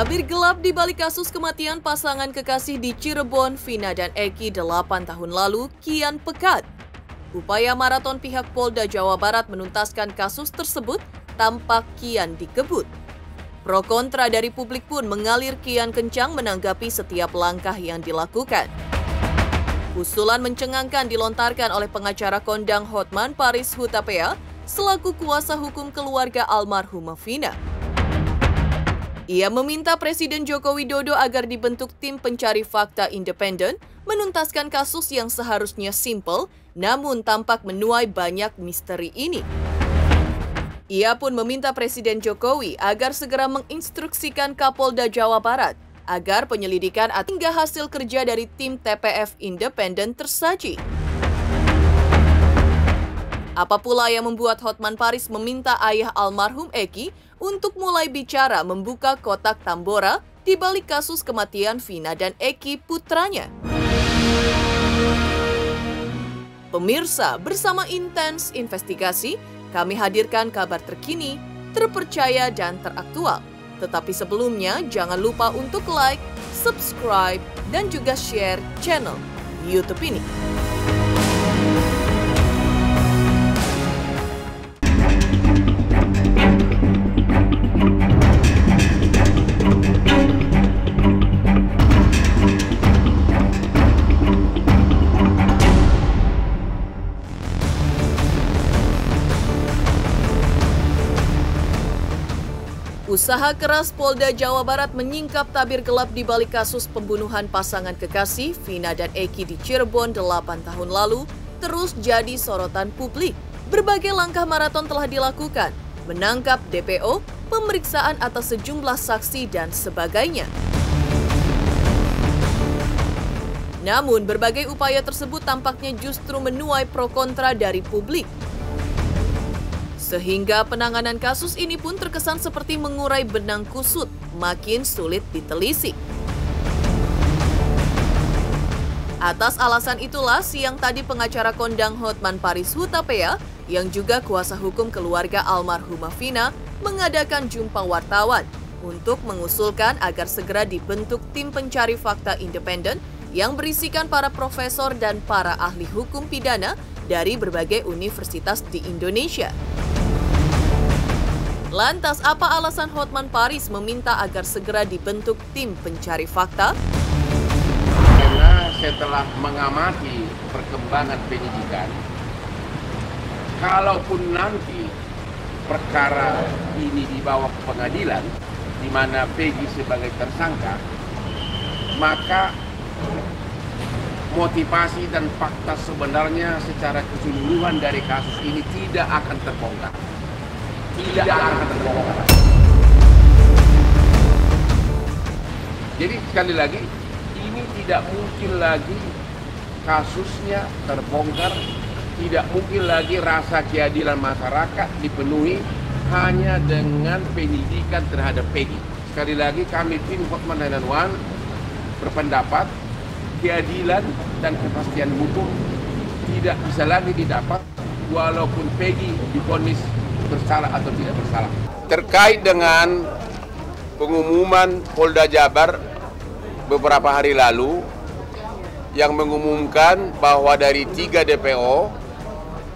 Tabir gelap di balik kasus kematian pasangan kekasih di Cirebon, Vina dan Eki 8 tahun lalu, kian pekat. Upaya maraton pihak Polda Jawa Barat menuntaskan kasus tersebut tampak kian dikebut. Pro kontra dari publik pun mengalir kian kencang menanggapi setiap langkah yang dilakukan. Usulan mencengangkan dilontarkan oleh pengacara kondang Hotman Paris Hutapea selaku kuasa hukum keluarga almarhumah Vina. Ia meminta Presiden Joko Widodo agar dibentuk tim pencari fakta independen menuntaskan kasus yang seharusnya simpel, namun tampak menuai banyak misteri ini. Ia pun meminta Presiden Jokowi agar segera menginstruksikan Kapolda Jawa Barat agar penyelidikan hingga hasil kerja dari tim TPF independen tersaji. Apa pula yang membuat Hotman Paris meminta ayah almarhum Eki untuk mulai bicara membuka kotak Tambora di balik kasus kematian Vina dan Eki putranya? Pemirsa, bersama Intens Investigasi, kami hadirkan kabar terkini, terpercaya dan teraktual. Tetapi sebelumnya, jangan lupa untuk like, subscribe, dan juga share channel YouTube ini. Usaha keras Polda Jawa Barat menyingkap tabir gelap di balik kasus pembunuhan pasangan kekasih Vina dan Eki di Cirebon 8 tahun lalu terus jadi sorotan publik. Berbagai langkah maraton telah dilakukan, menangkap DPO, pemeriksaan atas sejumlah saksi dan sebagainya. Namun berbagai upaya tersebut tampaknya justru menuai pro kontra dari publik. Sehingga penanganan kasus ini pun terkesan seperti mengurai benang kusut, makin sulit ditelisik. Atas alasan itulah, siang tadi pengacara kondang Hotman Paris Hutapea, yang juga kuasa hukum keluarga almarhumah Vina, mengadakan jumpa wartawan untuk mengusulkan agar segera dibentuk tim pencari fakta independen yang berisikan para profesor dan para ahli hukum pidana dari berbagai universitas di Indonesia. Lantas, apa alasan Hotman Paris meminta agar segera dibentuk tim pencari fakta? Karena setelah mengamati perkembangan penyidikan, kalaupun nanti perkara ini dibawa ke pengadilan, di mana Peggy sebagai tersangka, maka motivasi dan fakta sebenarnya secara keseluruhan dari kasus ini tidak akan terbongkar. Tidak akan terbongkar. Jadi sekali lagi, ini tidak mungkin lagi kasusnya terbongkar, tidak mungkin lagi rasa keadilan masyarakat dipenuhi hanya dengan penyidikan terhadap Peggy. Sekali lagi, kami tim Hotman 911 berpendapat keadilan dan kepastian hukum tidak bisa lagi didapat walaupun Peggy divonis bersalah atau tidak bersalah. Terkait dengan pengumuman Polda Jabar beberapa hari lalu yang mengumumkan bahwa dari 3 DPO,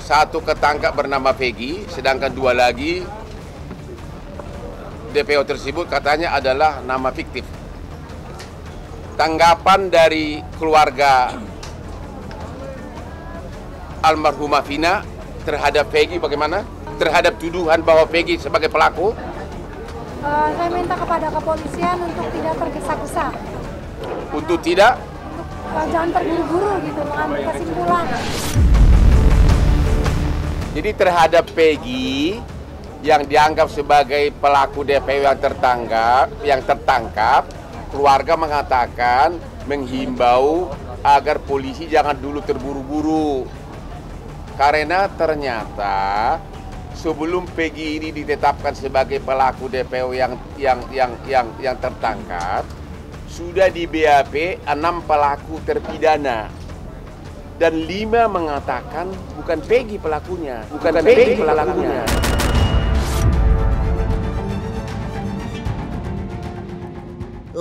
1 ketangkap bernama Peggy, sedangkan 2 lagi DPO tersebut katanya adalah nama fiktif. Tanggapan dari keluarga almarhumah Vina terhadap Peggy bagaimana? Terhadap tuduhan bahwa Peggy sebagai pelaku? Saya minta kepada kepolisian untuk tidak tergesa-gesa. Untuk tidak? Jangan terburu-buru gitu, mengambil kesimpulan. Jadi terhadap Peggy yang dianggap sebagai pelaku DPO yang tertangkap, keluarga mengatakan, menghimbau agar polisi jangan dulu terburu-buru. Karena ternyata sebelum Peggy ini ditetapkan sebagai pelaku DPO yang tertangkap, sudah di BAP 6 pelaku terpidana. Dan 5 mengatakan bukan Peggy pelakunya, bukan Peggy pelakunya.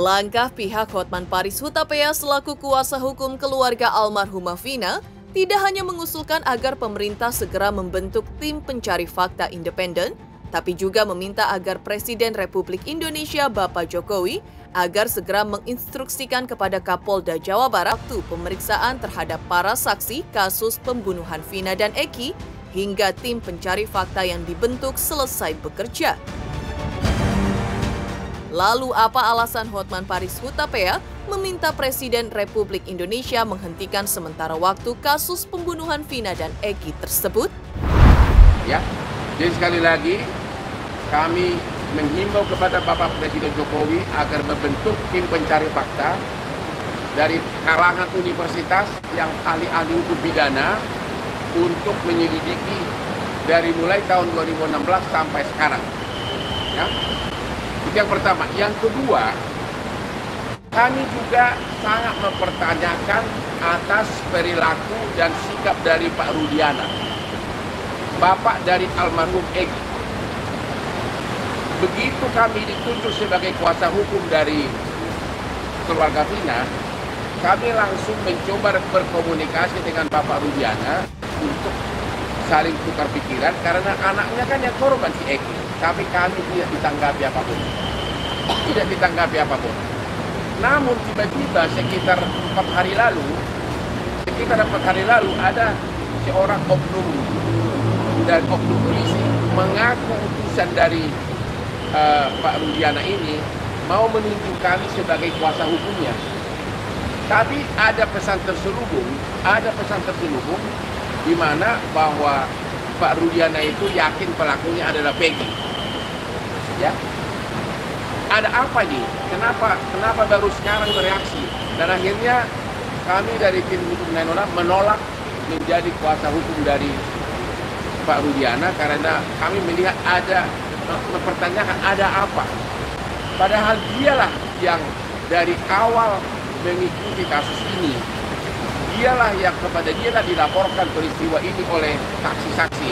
Langkah pihak Hotman Paris Hutapea selaku kuasa hukum keluarga almarhumah Vina tidak hanya mengusulkan agar pemerintah segera membentuk tim pencari fakta independen, tapi juga meminta agar Presiden Republik Indonesia Bapak Jokowi agar segera menginstruksikan kepada Kapolda Jawa Barat waktu pemeriksaan terhadap para saksi kasus pembunuhan Vina dan Eki hingga tim pencari fakta yang dibentuk selesai bekerja. Lalu apa alasan Hotman Paris Hutapea meminta Presiden Republik Indonesia menghentikan sementara waktu kasus pembunuhan Vina dan Eki tersebut? Ya, jadi sekali lagi kami menghimbau kepada Bapak Presiden Jokowi agar membentuk tim pencari fakta dari kalangan universitas yang ahli-ahli hukum pidana untuk menyelidiki dari mulai tahun 2016 sampai sekarang. Ya. Itu yang pertama. Yang kedua, kami juga sangat mempertanyakan atas perilaku dan sikap dari Pak Rudiana, bapak dari almarhum Eki. Begitu kami ditunjuk sebagai kuasa hukum dari keluarga Vina, kami langsung mencoba berkomunikasi dengan Bapak Rudiana untuk saling tukar pikiran karena anaknya kan yang korban si Eki. Tapi kami tidak ditanggapi apapun. Tidak ditanggapi apapun. Namun tiba-tiba sekitar 4 hari lalu ada seorang oknum dan oknum polisi mengaku utusan dari Pak Rudiana ini mau menunjuk kami sebagai kuasa hukumnya. Tapi ada pesan terselubung di mana bahwa Pak Rudiana itu yakin pelakunya adalah Peggy. Ya. Ada apa nih? Kenapa baru sekarang bereaksi? Dan akhirnya kami dari tim hukum 9 menolak menjadi kuasa hukum dari Pak Rudiana karena kami melihat mempertanyakan ada apa. Padahal dialah yang dari awal mengikuti kasus ini. Dialah yang kepada dialah dilaporkan peristiwa ini oleh saksi-saksi.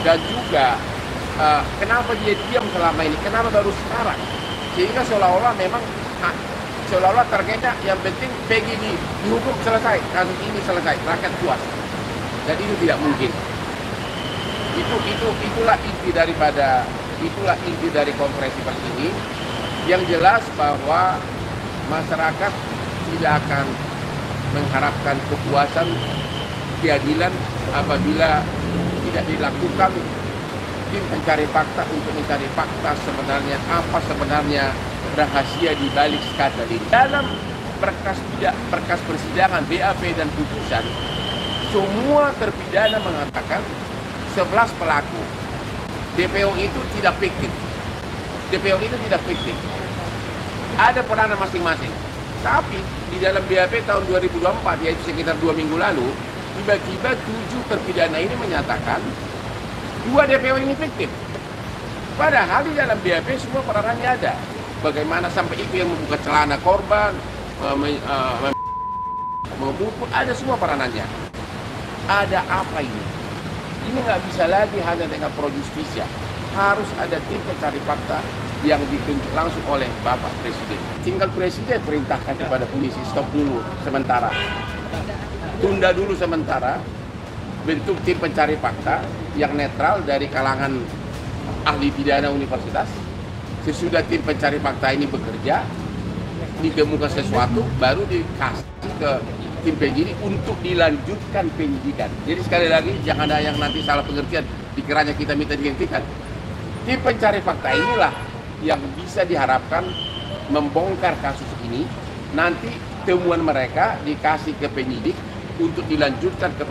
Dan juga kenapa dia diam selama ini? Kenapa baru sekarang? Sehingga seolah-olah targetnya yang penting Peggy dihukum selesai, kasus ini selesai, rakyat puas. Dan itu tidak mungkin. Itulah inti dari konferensi pers ini. Yang jelas bahwa masyarakat tidak akan mengharapkan kepuasan keadilan apabila tidak dilakukan tim pencari fakta untuk mencari fakta sebenarnya apa sebenarnya rahasia di balik skandal ini. Dalam berkas persidangan BAP dan putusan, semua terpidana mengatakan 11 pelaku DPO itu tidak fiktif. Ada peranan masing-masing. Tapi di dalam BAP tahun 2024, yaitu sekitar 2 minggu lalu, tiba-tiba 7 terpidana ini menyatakan 2 DPO ini fiktif. Padahal di dalam BAP semua peranannya ada. Bagaimana sampai itu yang membuka celana korban, memukul, ada semua peranannya. Ada apa ini? Ini nggak bisa lagi hanya dengan pro justisia. Harus ada tim pencari fakta yang ditunjuk langsung oleh Bapak Presiden. Tinggal Presiden perintahkan kepada polisi, stop dulu sementara. Tunda dulu sementara, bentuk tim pencari fakta yang netral dari kalangan ahli pidana universitas. Sesudah tim pencari fakta ini bekerja, ditemukan sesuatu, baru dikasih ke tim penyidik untuk dilanjutkan penyidikan. Jadi sekali lagi, jangan ada yang nanti salah pengertian, dikiranya kita minta dihentikan. Tim pencari fakta inilah yang bisa diharapkan membongkar kasus ini. Nanti temuan mereka dikasih ke penyidik untuk dilanjutkan ke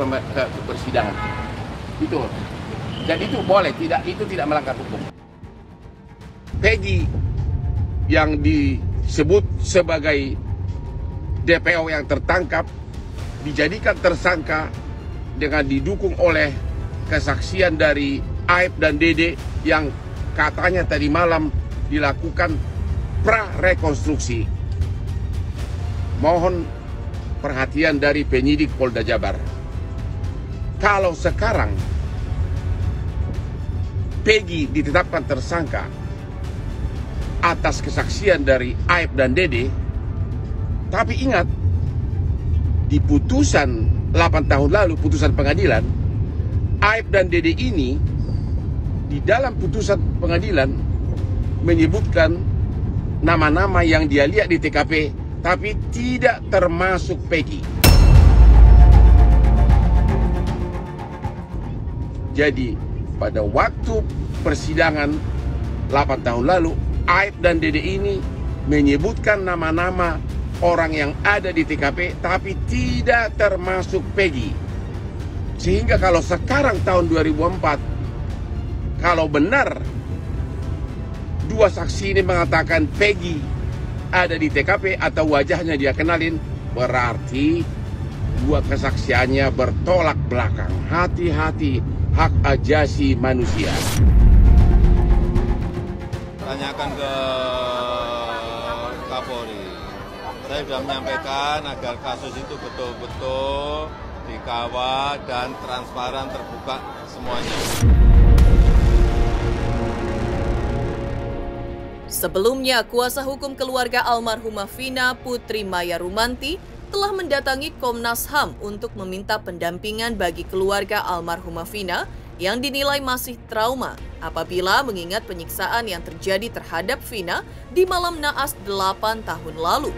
persidangan. Itu. Dan itu boleh, itu tidak melanggar hukum. Peggy yang disebut sebagai DPO yang tertangkap dijadikan tersangka dengan didukung oleh kesaksian dari Aib dan Dede yang katanya tadi malam dilakukan pra-rekonstruksi. Mohon perhatian dari penyidik Polda Jabar. Kalau sekarang Peggy ditetapkan tersangka, atas kesaksian dari Aib dan Dede. Tapi ingat, di putusan 8 tahun lalu, putusan pengadilan, Aib dan Dede ini di dalam putusan pengadilan menyebutkan nama-nama yang dia lihat di TKP, tapi tidak termasuk Peggy. Jadi pada waktu persidangan 8 tahun lalu, Aib dan Dede ini menyebutkan nama-nama orang yang ada di TKP, tapi tidak termasuk Peggy. Sehingga kalau sekarang tahun 2004, kalau benar dua saksi ini mengatakan Peggy ada di TKP atau wajahnya dia kenalin, berarti dua kesaksiannya bertolak belakang. Hati-hati, hak asasi manusia. Tanyakan ke Kapolri. Saya sudah menyampaikan agar kasus itu betul-betul dikawal dan transparan, terbuka semuanya. Sebelumnya, kuasa hukum keluarga almarhumah Vina, Putri Maya Rumanti, telah mendatangi Komnas HAM untuk meminta pendampingan bagi keluarga almarhumah Vina yang dinilai masih trauma apabila mengingat penyiksaan yang terjadi terhadap Vina di malam naas 8 tahun lalu.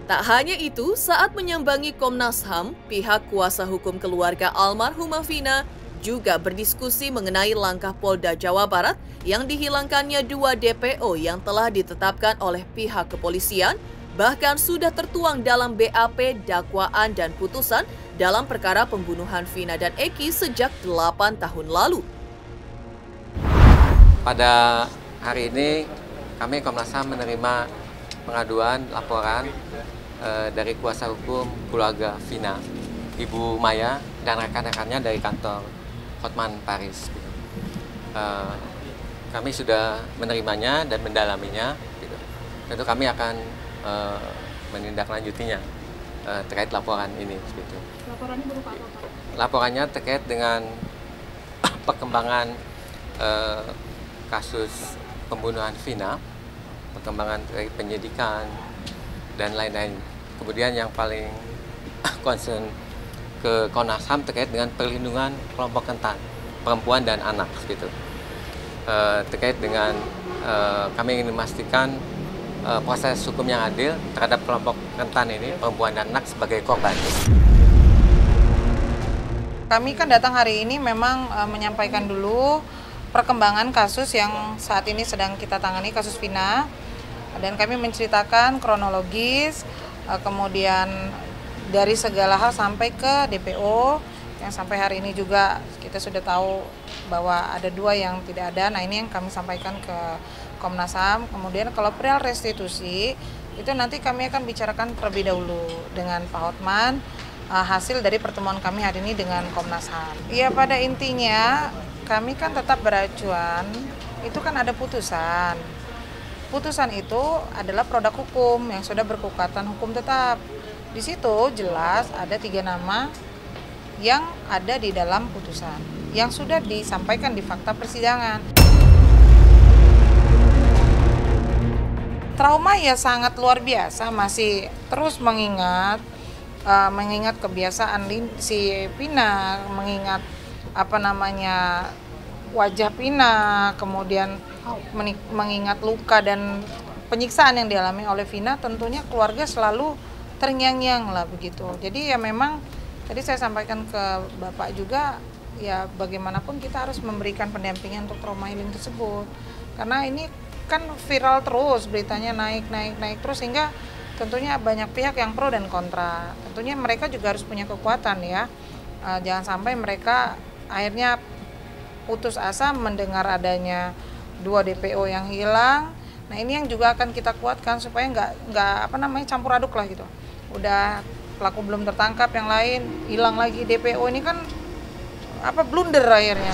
Tak hanya itu, saat menyambangi Komnas HAM, pihak kuasa hukum keluarga almarhumah Vina juga berdiskusi mengenai langkah Polda Jawa Barat yang dihilangkannya 2 DPO yang telah ditetapkan oleh pihak kepolisian, bahkan sudah tertuang dalam BAP, dakwaan, dan putusan dalam perkara pembunuhan Vina dan Eki sejak 8 tahun lalu. Pada hari ini, kami Komnas HAM menerima pengaduan laporan dari kuasa hukum keluarga Vina, Ibu Maya, dan rekan-rekannya dari kantor Hotman Paris. Kami sudah menerimanya dan mendalaminya. Tentu kami akan menindaklanjutinya terkait laporan ini. Laporannya berupa apa, Pak? Laporannya terkait dengan perkembangan kasus pembunuhan Vina, perkembangan terkait penyidikan, dan lain-lain. Kemudian yang paling concern ke Komnas HAM terkait dengan perlindungan kelompok rentan, perempuan dan anak, gitu. Terkait dengan kami ingin memastikan proses hukum yang adil terhadap kelompok rentan ini, perempuan dan anak sebagai korban. Kami kan datang hari ini memang menyampaikan dulu perkembangan kasus yang saat ini sedang kita tangani, kasus Vina, dan kami menceritakan kronologis, kemudian dari segala hal sampai ke DPO, yang sampai hari ini juga kita sudah tahu bahwa ada 2 yang tidak ada. Nah, ini yang kami sampaikan ke Komnas HAM. Kemudian kalau perihal restitusi, itu nanti kami akan bicarakan terlebih dahulu dengan Pak Hotman, hasil dari pertemuan kami hari ini dengan Komnas HAM. Ya, pada intinya kami kan tetap beracuan, itu kan ada putusan. Putusan itu adalah produk hukum yang sudah berkekuatan hukum tetap. Di situ jelas ada 3 nama yang ada di dalam putusan yang sudah disampaikan di fakta persidangan. Trauma ya sangat luar biasa, masih terus mengingat kebiasaan si Vina, mengingat wajah Vina, kemudian mengingat luka dan penyiksaan yang dialami oleh Vina. Tentunya keluarga selalu terngiang-ngiang lah begitu. Jadi ya memang tadi saya sampaikan ke Bapak juga, ya bagaimanapun kita harus memberikan pendampingan untuk trauma healing tersebut. Karena ini kan viral terus, beritanya naik terus, sehingga tentunya banyak pihak yang pro dan kontra. Tentunya mereka juga harus punya kekuatan ya. Jangan sampai mereka akhirnya putus asa mendengar adanya 2 DPO yang hilang. Nah, ini yang juga akan kita kuatkan supaya nggak campur aduk lah gitu. Udah pelaku belum tertangkap, yang lain hilang lagi DPO, ini kan blunder akhirnya.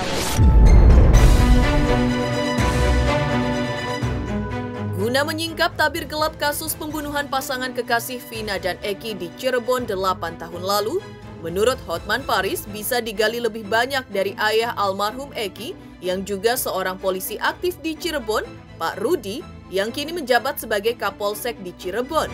Guna menyingkap tabir gelap kasus pembunuhan pasangan kekasih Vina dan Eki di Cirebon 8 tahun lalu, Menurut Hotman Paris, bisa digali lebih banyak dari ayah almarhum Eki yang juga seorang polisi aktif di Cirebon, Pak Rudi, yang kini menjabat sebagai Kapolsek di Cirebon.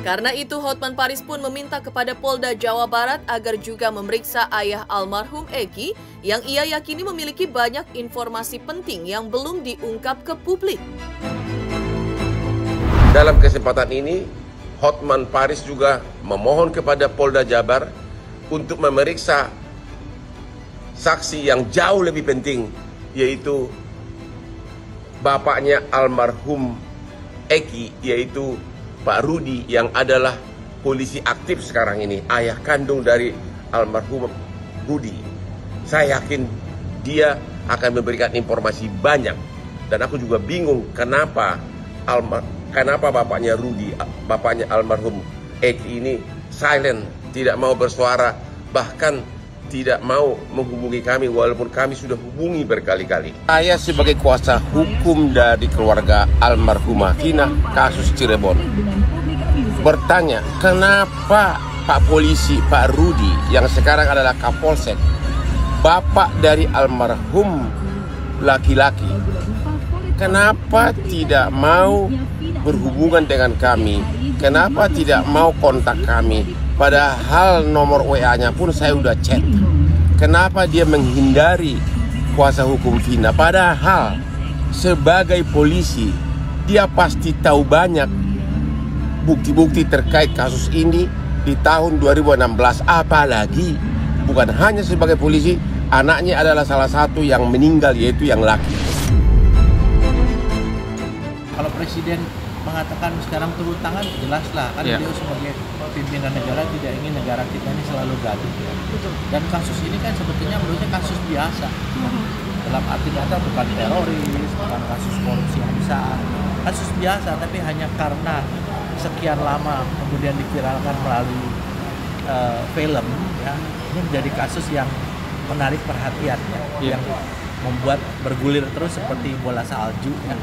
Karena itu, Hotman Paris pun meminta kepada Polda Jawa Barat agar juga memeriksa ayah almarhum Eki yang ia yakini memiliki banyak informasi penting yang belum diungkap ke publik. Dalam kesempatan ini, Hotman Paris juga memohon kepada Polda Jabar untuk memeriksa saksi yang jauh lebih penting, yaitu bapaknya almarhum Eki, yaitu Pak Rudi yang adalah polisi aktif sekarang ini, ayah kandung dari almarhum Rudi. Saya yakin dia akan memberikan informasi banyak, dan aku juga bingung kenapa bapaknya Rudi, bapaknya almarhum Eki ini silent, tidak mau bersuara, bahkan tidak mau menghubungi kami walaupun kami sudah hubungi berkali-kali. Saya sebagai kuasa hukum dari keluarga almarhumah Vina kasus Cirebon bertanya, kenapa Pak Polisi Pak Rudi yang sekarang adalah Kapolsek, bapak dari almarhum laki-laki, kenapa tidak mau berhubungan dengan kami, kenapa tidak mau kontak kami, padahal nomor WA-nya pun saya udah chat. Kenapa dia menghindari kuasa hukum Vina, padahal sebagai polisi dia pasti tahu banyak bukti-bukti terkait kasus ini di tahun 2016. Apalagi bukan hanya sebagai polisi, anaknya adalah salah satu yang meninggal, yaitu yang laki. Kalau Presiden mengatakan sekarang turun tangan, jelaslah kan beliau sebagai pimpinan negara tidak ingin negara kita ini selalu gaduh ya. Dan kasus ini kan sebetulnya menurutnya kasus biasa. Dalam arti kata bukan teroris, bukan kasus korupsi yang besar, kasus biasa, tapi hanya karena sekian lama kemudian diviralkan melalui film ya, ini menjadi kasus yang menarik perhatian ya, yang membuat bergulir terus seperti bola salju ya,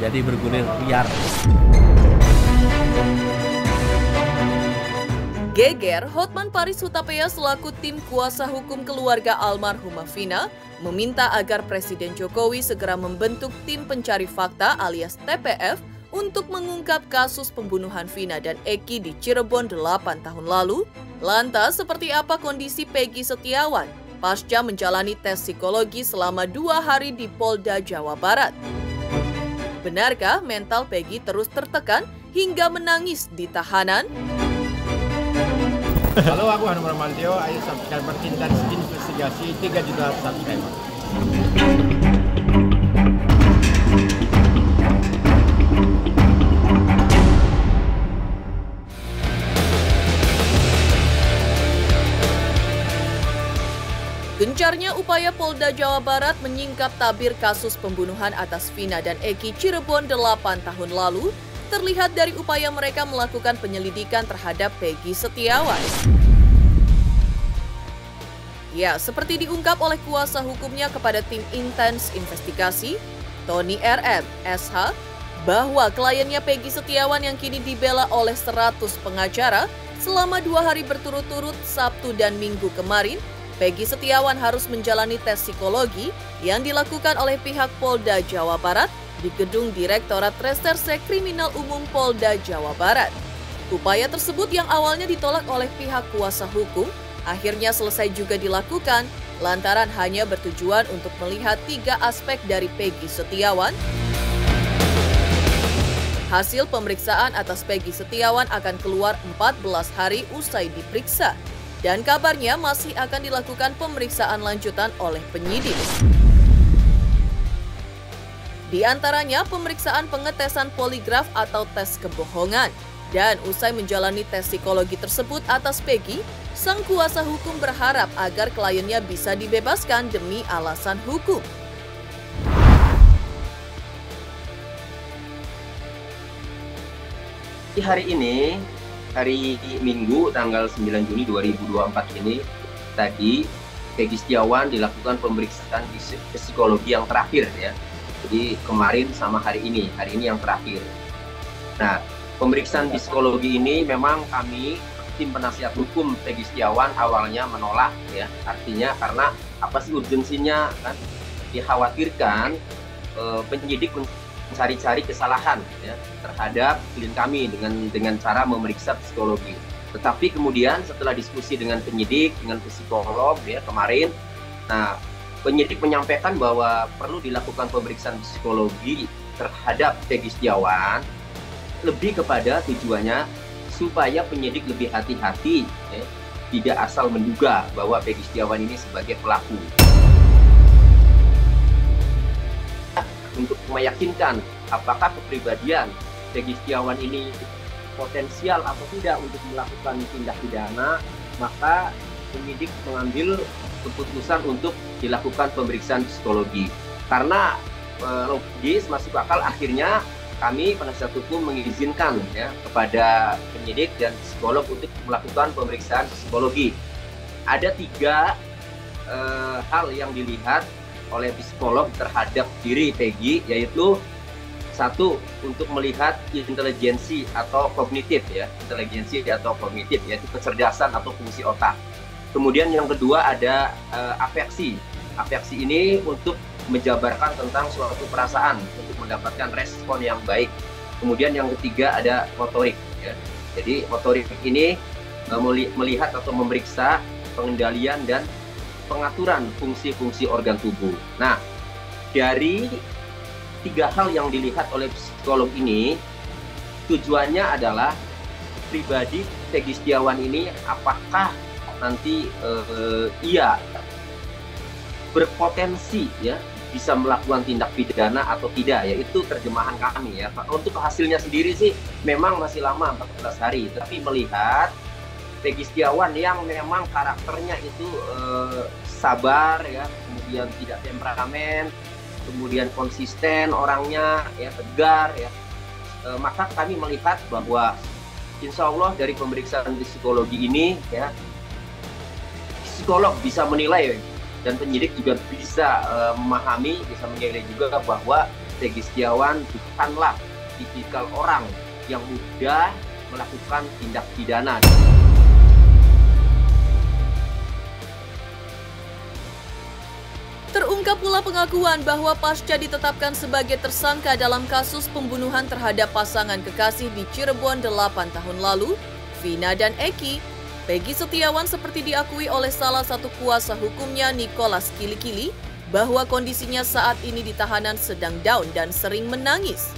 jadi bergulir liar. Geger, Hotman Paris Hutapea selaku tim kuasa hukum keluarga almarhumah Vina meminta agar Presiden Jokowi segera membentuk tim pencari fakta alias TPF untuk mengungkap kasus pembunuhan Vina dan Eki di Cirebon 8 tahun lalu. Lantas, seperti apa kondisi Peggy Setiawan pasca menjalani tes psikologi selama 2 hari di Polda Jawa Barat? Benarkah mental Peggy terus tertekan hingga menangis di tahanan? Halo, aku Hanum Ramantio, ayo subscriber Intens Investigasi 3 juta subscriber. Gencarnya upaya Polda Jawa Barat menyingkap tabir kasus pembunuhan atas Vina dan Eki Cirebon 8 tahun lalu terlihat dari upaya mereka melakukan penyelidikan terhadap Peggy Setiawan. Ya, seperti diungkap oleh kuasa hukumnya kepada tim Intens Investigasi, Tony RM, SH, bahwa kliennya Peggy Setiawan yang kini dibela oleh 100 pengacara selama 2 hari berturut-turut Sabtu dan Minggu kemarin, Peggy Setiawan harus menjalani tes psikologi yang dilakukan oleh pihak Polda Jawa Barat di gedung Direktorat Reserse Kriminal Umum Polda Jawa Barat. Upaya tersebut yang awalnya ditolak oleh pihak kuasa hukum, akhirnya selesai juga dilakukan lantaran hanya bertujuan untuk melihat 3 aspek dari Peggy Setiawan. Hasil pemeriksaan atas Peggy Setiawan akan keluar 14 hari usai diperiksa, dan kabarnya masih akan dilakukan pemeriksaan lanjutan oleh penyidik. Di antaranya pemeriksaan pengetesan poligraf atau tes kebohongan. Dan usai menjalani tes psikologi tersebut atas Peggy, sang kuasa hukum berharap agar kliennya bisa dibebaskan demi alasan hukum. Di hari ini, hari Minggu tanggal 9 Juni 2024 ini, tadi Peggy Setiawan dilakukan pemeriksaan psikologi yang terakhir ya. Jadi kemarin sama hari ini yang terakhir. Nah, pemeriksaan psikologi ini memang kami tim penasihat hukum Peggy Setiawan awalnya menolak ya, artinya karena apa sih urgensinya kan, dikhawatirkan penyidik mencari-cari kesalahan ya terhadap klien kami dengan cara memeriksa psikologi. Tetapi kemudian setelah diskusi dengan penyidik, dengan psikolog ya kemarin, nah penyidik menyampaikan bahwa perlu dilakukan pemeriksaan psikologi terhadap Peggy Setiawan, lebih kepada tujuannya supaya penyidik lebih hati-hati ya, tidak asal menduga bahwa Peggy Setiawan ini sebagai pelaku. Untuk meyakinkan apakah kepribadian Peggy Setiawan ini potensial atau tidak untuk melakukan tindak pidana, maka penyidik mengambil keputusan untuk dilakukan pemeriksaan psikologi. Karena logis masuk akal, akhirnya kami penasihat hukum mengizinkan ya kepada penyidik dan psikolog untuk melakukan pemeriksaan psikologi. Ada 3 hal yang dilihat oleh psikolog terhadap diri Peggy, yaitu 1, untuk melihat intelijensi atau kognitif ya, yaitu kecerdasan atau fungsi otak. Kemudian yang kedua ada afeksi. Afeksi ini untuk menjabarkan tentang suatu perasaan untuk mendapatkan respon yang baik. Kemudian yang ketiga ada motorik ya. Jadi motorik ini melihat atau memeriksa pengendalian dan pengaturan fungsi-fungsi organ tubuh. Nah, dari 3 hal yang dilihat oleh psikolog ini, tujuannya adalah pribadi Peggy Setiawan ini apakah nanti ia berpotensi ya bisa melakukan tindak pidana atau tidak, yaitu terjemahan kami ya. Untuk hasilnya sendiri sih memang masih lama, 14 hari, tapi melihat Peggy Setiawan yang memang karakternya itu sabar ya, kemudian tidak temperamen, kemudian konsisten orangnya ya, tegar ya, maka kami melihat bahwa insya Allah dari pemeriksaan psikologi ini ya, psikolog bisa menilai dan penyidik juga bisa memahami, bisa menilai juga bahwa Peggy Setiawan bukanlah tipikal orang yang mudah melakukan tindak pidana. Terungkap pula pengakuan bahwa pasca ditetapkan sebagai tersangka dalam kasus pembunuhan terhadap pasangan kekasih di Cirebon 8 tahun lalu, Vina dan Eki, Peggy Setiawan seperti diakui oleh salah satu kuasa hukumnya, Nicholas Kilikili, bahwa kondisinya saat ini di tahanan sedang down dan sering menangis.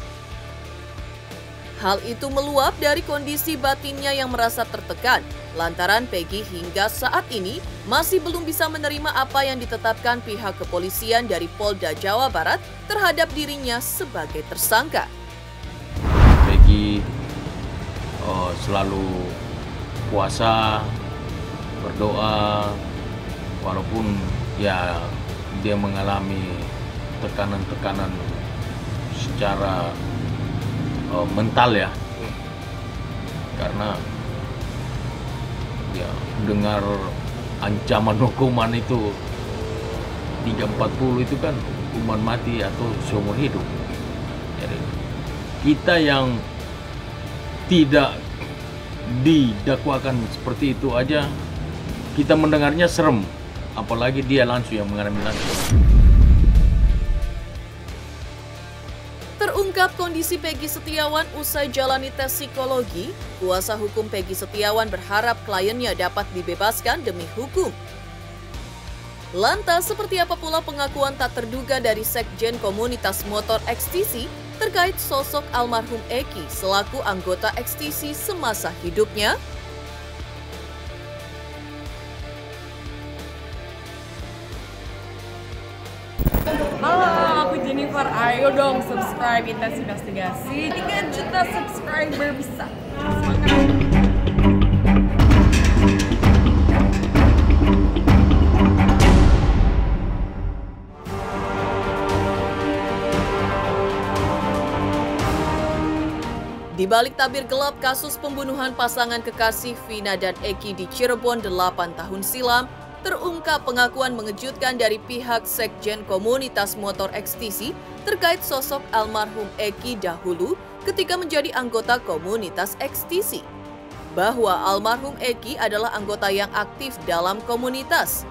Hal itu meluap dari kondisi batinnya yang merasa tertekan, lantaran Peggy hingga saat ini masih belum bisa menerima apa yang ditetapkan pihak kepolisian dari Polda Jawa Barat terhadap dirinya sebagai tersangka. Peggy selalu puasa, berdoa, walaupun ya dia mengalami tekanan-tekanan secara mental ya, karena ya dengar ancaman hukuman itu 340 itu kan hukuman mati atau seumur hidup. Jadi kita yang tidak didakwakan seperti itu aja kita mendengarnya serem, apalagi dia langsung yang mengalami langsung. Terungkap kondisi Peggy Setiawan usai jalani tes psikologi, kuasa hukum Peggy Setiawan berharap kliennya dapat dibebaskan demi hukum. Lantas, seperti apa pula pengakuan tak terduga dari Sekjen Komunitas Motor XTC terkait sosok almarhum Eki selaku anggota XTC semasa hidupnya? Halo, aku Jennifer. Ayo dong subscribe Intense Investigasi. 3 juta subscriber bisa. Semangat. Di balik tabir gelap kasus pembunuhan pasangan kekasih Vina dan Eki di Cirebon 8 tahun silam, terungkap pengakuan mengejutkan dari pihak Sekjen Komunitas Motor XTC terkait sosok almarhum Eki dahulu ketika menjadi anggota komunitas XTC. bahwa almarhum Eki adalah anggota yang aktif dalam komunitas.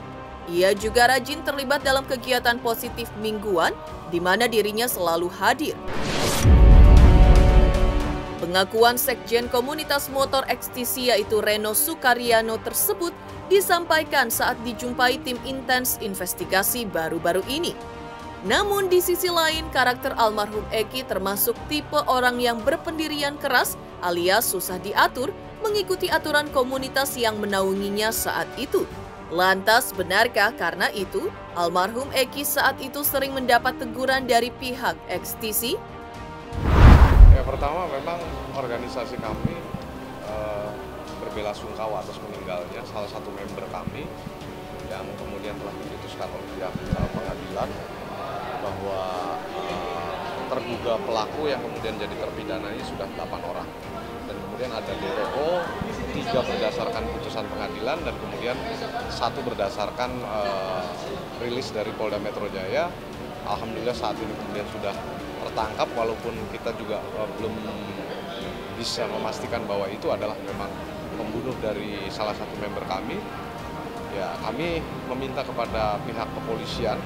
Ia juga rajin terlibat dalam kegiatan positif mingguan, di mana dirinya selalu hadir. Pengakuan Sekjen Komunitas Motor XTC yaitu Reno Sukaryano tersebut disampaikan saat dijumpai tim intens investigasi baru-baru ini. Namun di sisi lain, karakter almarhum Eki termasuk tipe orang yang berpendirian keras alias susah diatur, mengikuti aturan komunitas yang menaunginya saat itu. Lantas, benarkah karena itu almarhum Eki saat itu sering mendapat teguran dari pihak XTC? Ya, pertama memang organisasi kami berbelasungkawa atas meninggalnya salah satu member kami yang kemudian telah diputuskan oleh pihak pengadilan bahwa terduga pelaku yang kemudian jadi terpidana ini sudah 8 orang. Dan kemudian ada DPO, 3 berdasarkan putusan pengadilan dan kemudian 1 berdasarkan rilis dari Polda Metro Jaya. Alhamdulillah saat ini kemudian sudah tertangkap, walaupun kita juga belum bisa memastikan bahwa itu adalah memang pembunuh dari salah satu member kami. Ya, kami meminta kepada pihak kepolisian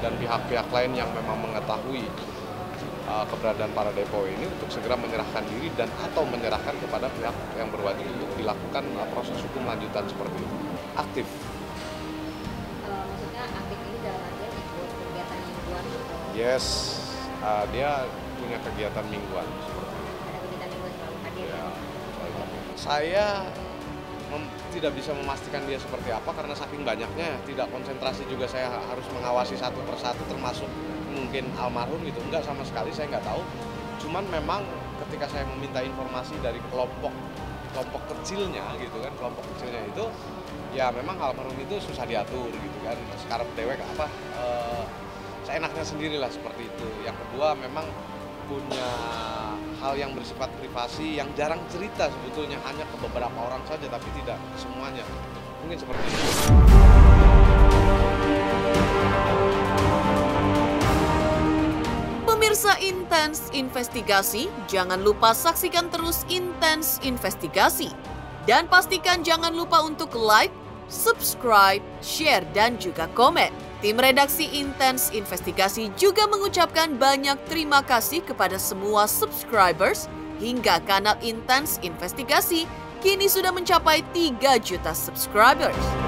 dan pihak-pihak lain yang memang mengetahui keberadaan para DPO ini untuk segera menyerahkan diri dan atau menyerahkan kepada pihak yang berwajib untuk dilakukan proses hukum lanjutan seperti itu. Aktif. Maksudnya aktif ini dalam artian ikut kegiatan mingguan? Yes, dia punya kegiatan mingguan. Ada kegiatan mingguan selalu hadir? Ya, saya tidak bisa memastikan dia seperti apa karena saking banyaknya, tidak konsentrasi juga saya harus mengawasi satu persatu termasuk mungkin almarhum gitu, enggak sama sekali saya nggak tahu. Cuman memang ketika saya meminta informasi dari kelompok kecilnya gitu kan, kelompok kecilnya itu ya memang almarhum itu susah diatur gitu kan, sekarang dewek apa seenaknya sendirilah seperti itu. Yang kedua memang punya hal yang bersifat privasi yang jarang cerita sebetulnya, hanya ke beberapa orang saja tapi tidak semuanya. Mungkin seperti itu. Pemirsa Intens Investigasi, jangan lupa saksikan terus Intens Investigasi. Dan pastikan jangan lupa untuk like, subscribe, share, dan juga komen. Tim redaksi Intens Investigasi juga mengucapkan banyak terima kasih kepada semua subscribers hingga kanal Intens Investigasi kini sudah mencapai 3 juta subscribers.